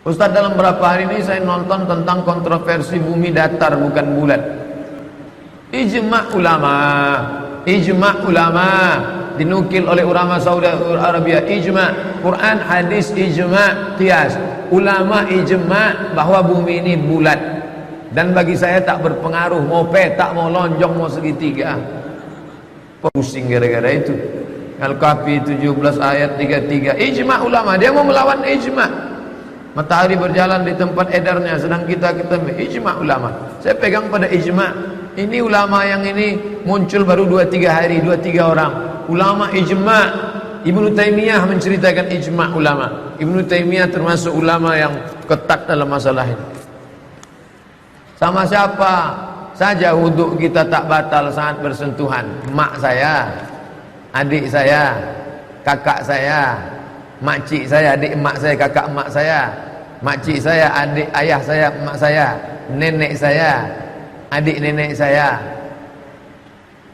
Ustaz, dalam berapa hari ini saya nonton tentang kontroversi bumi datar bukan bulat. Ijma' ulama dinukil oleh ulama Saudi Arabia, ijma' Quran, hadis, ijma' qiyas. Ulama ijma' bahwa bumi ini bulat. Dan bagi saya tak berpengaruh mau petak, mau lonjong, mau segitiga. Pusing gara-gara itu. Al-Kahfi 17 ayat 33. Ijma' ulama, dia mau melawan ijma'. Matahari berjalan di tempat edarnya, sedang kita ijma' ulama. Saya pegang pada ijma'. Ini ulama yang ini muncul baru 2-3 hari, 2-3 orang. Ulama ijma'. Ibnu Taimiyah menceritakan ijma' ulama. Ibnu Taimiyah termasuk ulama yang ketat dalam masalah ini. Sama siapa saja wuduk kita tak batal saat bersentuhan. Mak saya, adik saya, kakak saya, makcik saya, adik emak saya, kakak emak saya, makcik saya, adik ayah saya, emak saya, nenek saya, adik nenek saya,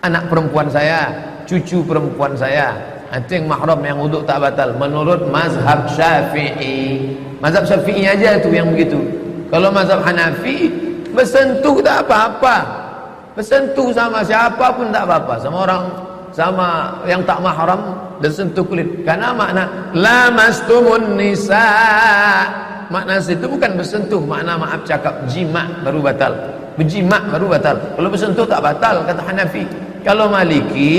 anak perempuan saya, cucu perempuan saya. Itu yang mahram, yang wuduk tak batal menurut mazhab Syafi'i. Mazhab Syafi'i aja tu yang begitu. Kalau mazhab Hanafi, bersentuh tak apa-apa. Bersentuh sama siapa pun tak apa-apa. Sama orang, sama yang tak mahram bersentuh kulit. Karena makna lamastumun nisa, makna situ bukan bersentuh, makna maaf cakap jima' baru batal. Berjima' baru batal. Kalau bersentuh tak batal kata Hanafi. Kalau Maliki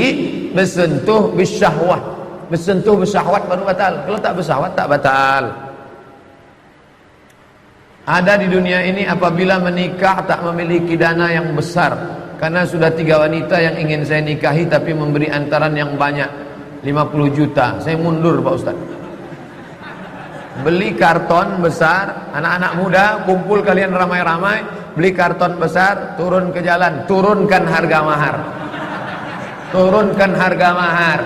bersentuh bisyahwat. Bersentuh bersyahwat baru batal. Kalau tak bersyahwat tak batal. Ada di dunia ini apabila menikah tak memiliki dana yang besar, karena sudah 3 wanita yang ingin saya nikahi tapi memberi antaran yang banyak, 50 juta. Saya mundur Pak Ustaz. Beli karton besar, anak-anak muda kumpul kalian ramai-ramai, beli karton besar, turun ke jalan, turunkan harga mahar. Turunkan harga mahar.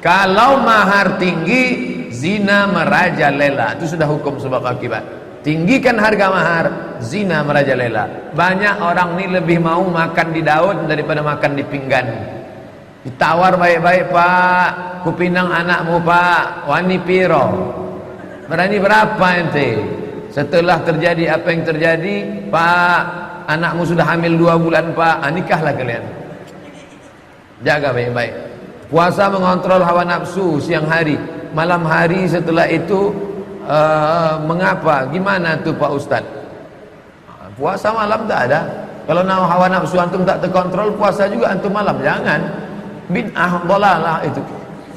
Kalau mahar tinggi, zina merajalela. Itu sudah hukum sebab akibat. Tinggikan harga mahar, zina merajalela. Banyak orang ni lebih mau makan di daun daripada makan di pinggan. Ditawar baik-baik, Pak, kupinang anakmu Pak, wani piro, berani berapa ente? Setelah terjadi apa yang terjadi, Pak, anakmu sudah hamil 2 bulan Pak, nikahlah kalian. Jaga baik-baik. Puasa mengontrol hawa nafsu siang hari, malam hari setelah itu. Mengapa? Gimana tuh Pak Ustaz? Puasa malam tak ada. Kalau hawa nafsu antum tak terkontrol, puasa juga antum malam. Jangan. Bid'ah dhalalah itu.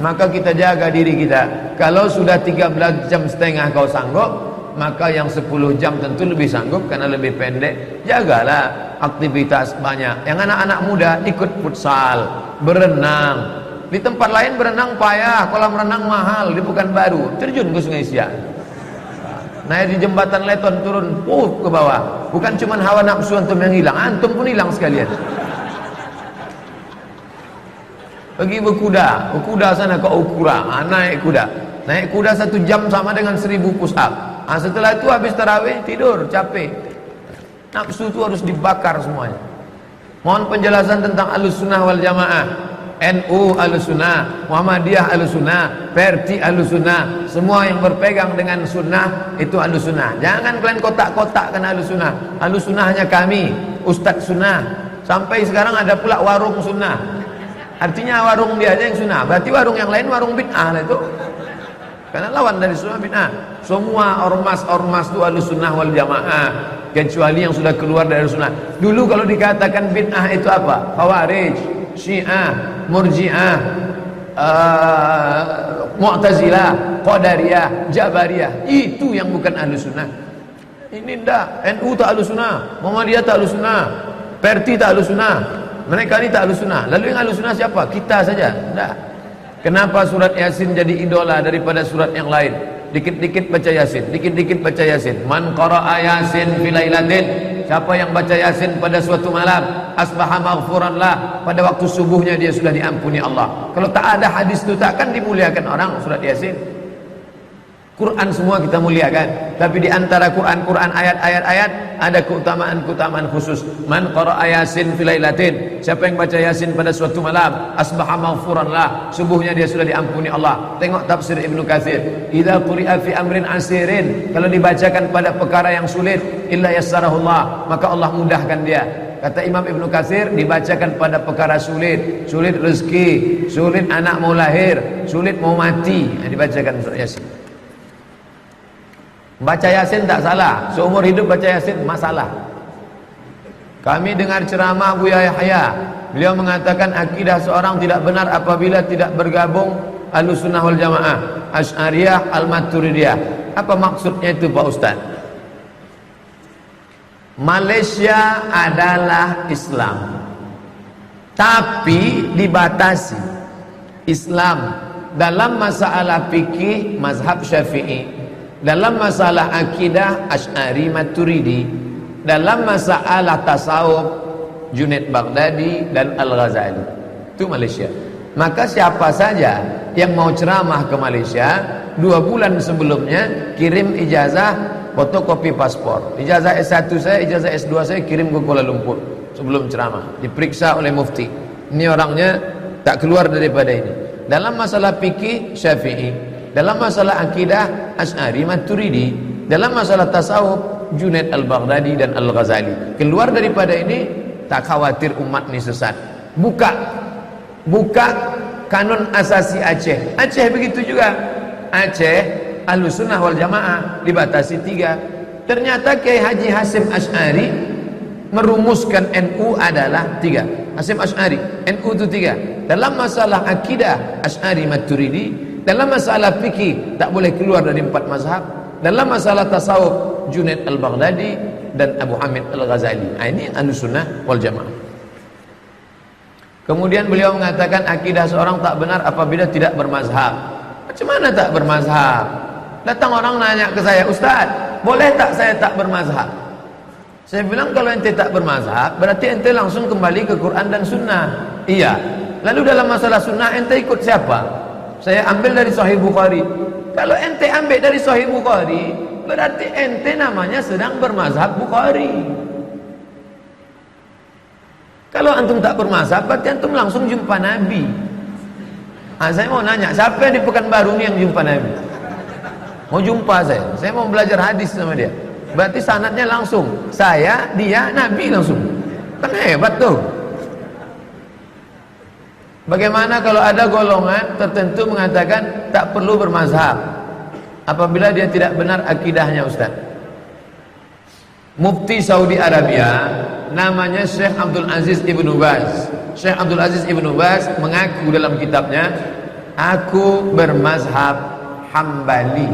Maka kita jaga diri kita. Kalau sudah 13 jam setengah kau sanggup, maka yang 10 jam tentu lebih sanggup karena lebih pendek. Jagalah aktivitas banyak. Yang anak-anak muda ikut futsal, berenang. Di tempat lain berenang payah, kolam renang mahal, di Pekanbaru terjun ke Sungai Siak. Naik di jembatan Leton turun ke bawah. Bukan cuma hawa nafsu antum yang hilang, antum pun hilang sekalian. Pergi berkuda, berkuda sana ke Ukura, naik kuda. Naik kuda 1 jam sama dengan 1000 push up. Setelah itu habis tarawih tidur, capek. Nafsu itu harus dibakar semuanya. Mohon penjelasan tentang Ahlussunnah wal Jamaah. NU Ahlussunnah, Muhammadiyah Ahlussunnah, Perti Ahlussunnah, semua yang berpegang dengan sunnah itu Ahlussunnah. Jangan kalian kotak-kotakkan Ahlussunnah. Ahlussunnah hanya kami, Ustadz Sunnah. Sampai sekarang ada pula warung sunnah. Artinya warung dia aja yang sunnah. Berarti warung yang lain warung bid'ah lah itu. Karena lawan dari sunnah bid'ah. Semua ormas-ormas itu Ahlussunnah wal Jamaah, kecuali yang sudah keluar dari sunnah. Dulu kalau dikatakan bid'ah itu apa? Khawarij, Syiah, Murji'ah, Mu'tazilah, Qadariyah, Jabariyah. Itu yang bukan Ahlussunnah. Ini ndak. NU tak Ahlussunnah, Muhammadiyah tak Ahlussunnah, Perti tak Ahlussunnah. Mereka ini tak Ahlussunnah. Lalu yang Ahlussunnah siapa? Kita saja. Ndak. Kenapa surat Yasin jadi idola daripada surat yang lain? Dikit-dikit baca Yasin, dikit-dikit baca Yasin. Man qara'a Yasin fi lailatin, siapa yang baca Yasin pada suatu malam, asbaha maghfuran lah, pada waktu subuhnya dia sudah diampuni Allah. Kalau tak ada hadis itu takkan dimuliakan orang surat Yasin. Quran semua kita muliakan, tapi di antara Quran ayat-ayat ada keutamaan khusus. Man qara'a Yasin fil lailatin, siapa yang baca Yasin pada suatu malam, asbaha maghfuran lah, subuhnya dia sudah diampuni Allah. Tengok tafsir Ibnu Katsir, idza quri'a fi amrin asirin, kalau dibacakan pada perkara yang sulit, illa yassarahullah, maka Allah mudahkan dia. Kata Imam Ibnu Katsir, dibacakan pada perkara sulit, sulit rezeki, sulit anak mau lahir, sulit mau mati, dibacakan surah Yasin. Baca Yasin tak salah, seumur hidup baca Yasin masalah. Kami dengar ceramah Buya Yahya, beliau mengatakan akidah seorang tidak benar apabila tidak bergabung Ahlussunnah wal Jamaah, Asy'ariyah, Al-Maturidiyah. Apa maksudnya itu Pak Ustaz? Malaysia adalah Islam, tapi dibatasi. Islam dalam masalah fikih mazhab Syafi'i, dalam masalah akidah Asy'ari Maturidi, dalam masalah tasawuf Junaid Baghdadi dan Al-Ghazali. Itu Malaysia. Maka siapa saja yang mau ceramah ke Malaysia, 2 bulan sebelumnya kirim ijazah fotokopi paspor. Ijazah S1 saya, ijazah S2 saya kirim ke Kuala Lumpur sebelum ceramah, diperiksa oleh mufti. Ini orangnya tak keluar daripada ini. Dalam masalah fikih Syafi'i, dalam masalah akidah Asy'ari Maturidi, dalam masalah tasawuf Junaid Al-Baghdadi dan Al-Ghazali. Keluar daripada ini tak khawatir umat ini sesat. Buka kanun asasi Aceh. Aceh begitu juga. Aceh Ahlussunnah wal Jamaah dibatasi 3. Ternyata Kiai Haji Hasyim Asy'ari merumuskan NU adalah 3. Hasyim Asy'ari, NU itu 3. Dalam masalah akidah Asy'ari Maturidi, dalam masalah fikih tak boleh keluar dari 4 mazhab, dalam masalah tasawuf Junaid Al-Baghdadi dan Abu Hamid Al-Ghazali. Ini Ahlussunnah wal Jamaah. Kemudian beliau mengatakan akidah seorang tak benar apabila tidak bermazhab. Macam mana tak bermazhab? Datang orang nanya ke saya, Ustaz, boleh tak saya tak bermazhab? Saya bilang kalau ente tak bermazhab, berarti ente langsung kembali ke Quran dan Sunnah. Iya. Lalu dalam masalah Sunnah ente ikut siapa? Saya ambil dari Sahih Bukhari. Kalau ente ambil dari Sahih Bukhari, berarti ente namanya sedang bermazhab Bukhari. Kalau antum tak bermazhab, berarti antum langsung jumpa Nabi. Saya mau nanya, siapa yang di Pekanbaru ini yang jumpa Nabi? Mau jumpa saya mau belajar hadis sama dia. Berarti sanadnya langsung saya, dia, Nabi langsung. Kan hebat tuh. Bagaimana kalau ada golongan tertentu mengatakan tak perlu bermazhab apabila dia tidak benar akidahnya, Ustaz? Mufti Saudi Arabia namanya Syekh Abdul Aziz Ibnu Baz. Syekh Abdul Aziz Ibnu Baz mengaku dalam kitabnya, aku bermazhab Hambali.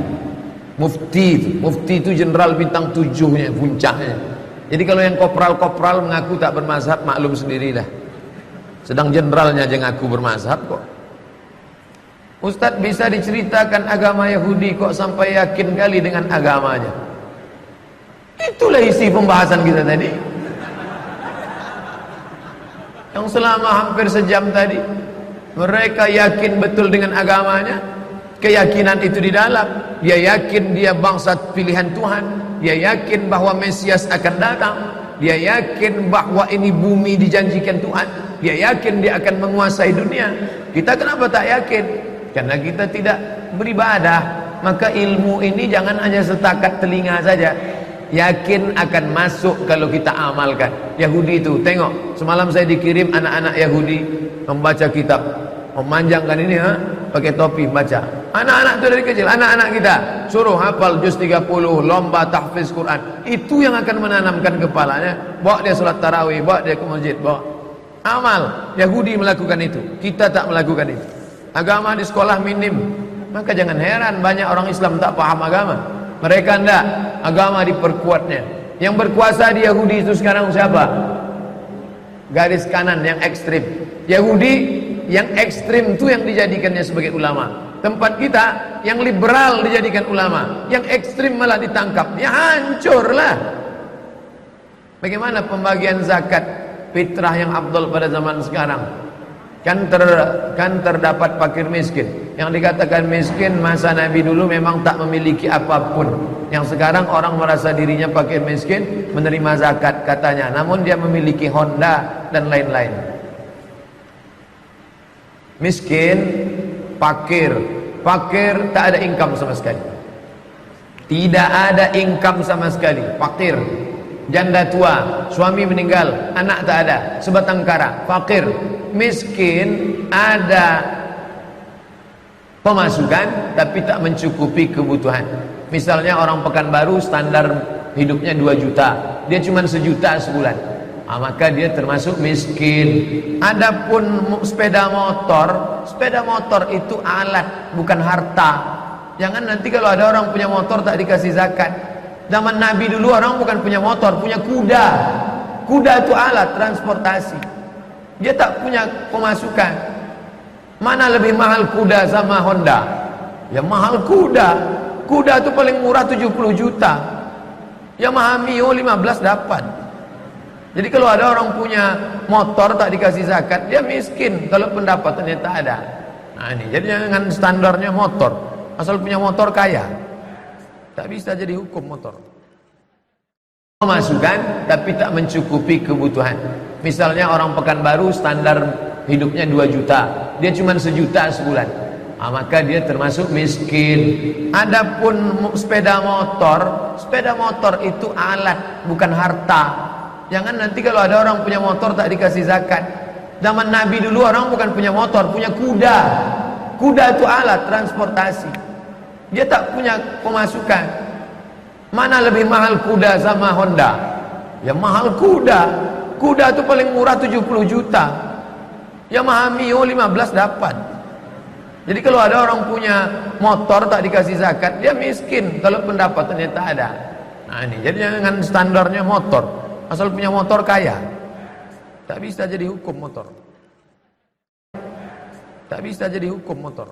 Mufti itu jenderal bintang 7-nya, puncaknya. Jadi kalau yang kopral-kopral mengaku tak bermazhab, maklum sendirilah. Sedang jenderalnya aja ngaku bermazhab kok. Ustadz, bisa diceritakan agama Yahudi kok sampai yakin kali dengan agamanya? Itulah isi pembahasan kita tadi. Yang selama hampir sejam tadi, mereka yakin betul dengan agamanya. Keyakinan itu di dalam. Dia yakin dia bangsa pilihan Tuhan. Dia yakin bahwa Mesias akan datang. Dia yakin bahwa ini bumi dijanjikan Tuhan. Dia yakin dia akan menguasai dunia. Kita kenapa tak yakin? Karena kita tidak beribadah. Maka ilmu ini jangan hanya setakat telinga saja. Yakin akan masuk kalau kita amalkan. Yahudi itu, tengok, semalam saya dikirim anak-anak Yahudi membaca kitab, memanjangkan ini, pakai topi baca. Anak-anak itu dari kecil, anak-anak kita suruh hafal juz 30, lomba tahfiz Quran. Itu yang akan menanamkan kepalanya. Bawa dia salat tarawih, bawa dia ke masjid, bawa. Amal. Yahudi melakukan itu, kita tak melakukan itu. Agama di sekolah minim. Maka jangan heran banyak orang Islam tak paham agama. Mereka enggak, agama diperkuatnya. Yang berkuasa di Yahudi itu sekarang siapa? Garis kanan yang ekstrim. Yahudi yang ekstrim itu yang dijadikannya sebagai ulama. Tempat kita yang liberal dijadikan ulama, yang ekstrim malah ditangkap. Ya hancurlah. Bagaimana pembagian zakat fitrah yang afdal pada zaman sekarang? Kan terdapat fakir miskin. Yang dikatakan miskin masa Nabi dulu memang tak memiliki apapun. Yang sekarang orang merasa dirinya fakir miskin, menerima zakat katanya, namun dia memiliki Honda dan lain-lain. Miskin, fakir tak ada income sama sekali. Tidak ada income sama sekali. Fakir, janda tua, suami meninggal, anak tak ada, sebatang kara, fakir. Miskin ada pemasukan tapi tak mencukupi kebutuhan. Misalnya orang Pekanbaru standar hidupnya 2 juta, dia cuma 1 juta sebulan, maka dia termasuk miskin. Adapun sepeda motor itu alat, bukan harta. Jangan nanti kalau ada orang punya motor tak dikasih zakat. Zaman Nabi dulu orang bukan punya motor, punya kuda. Kuda itu alat transportasi. Dia tak punya pemasukan. Mana lebih mahal kuda sama Honda? Ya mahal kuda. Kuda itu paling murah 70 juta. Yamaha Mio 15 dapat. Jadi kalau ada orang punya motor tak dikasih zakat, dia miskin kalau pendapatannya tak ada. Nah ini, jadi jangan standarnya motor. Asal punya motor kaya. Tak bisa jadi hukum motor. Pemasukan tapi tak mencukupi kebutuhan. Misalnya orang Pekanbaru standar hidupnya 2 juta, dia cuma 1 juta sebulan, maka dia termasuk miskin. Adapun sepeda motor itu alat, bukan harta. Jangan nanti kalau ada orang punya motor tak dikasih zakat. Zaman Nabi dulu orang bukan punya motor, punya kuda. Kuda itu alat transportasi. Dia tak punya pemasukan. Mana lebih mahal kuda sama Honda? Ya mahal kuda. Kuda itu paling murah 70 juta. Yamaha Mio 15 dapat. Jadi kalau ada orang punya motor tak dikasih zakat, dia miskin kalau pendapatannya tak ada. Nah ini, jadi jangan standarnya motor. Asal punya motor kaya. Tak bisa jadi hukum motor. Tak bisa jadi hukum motor.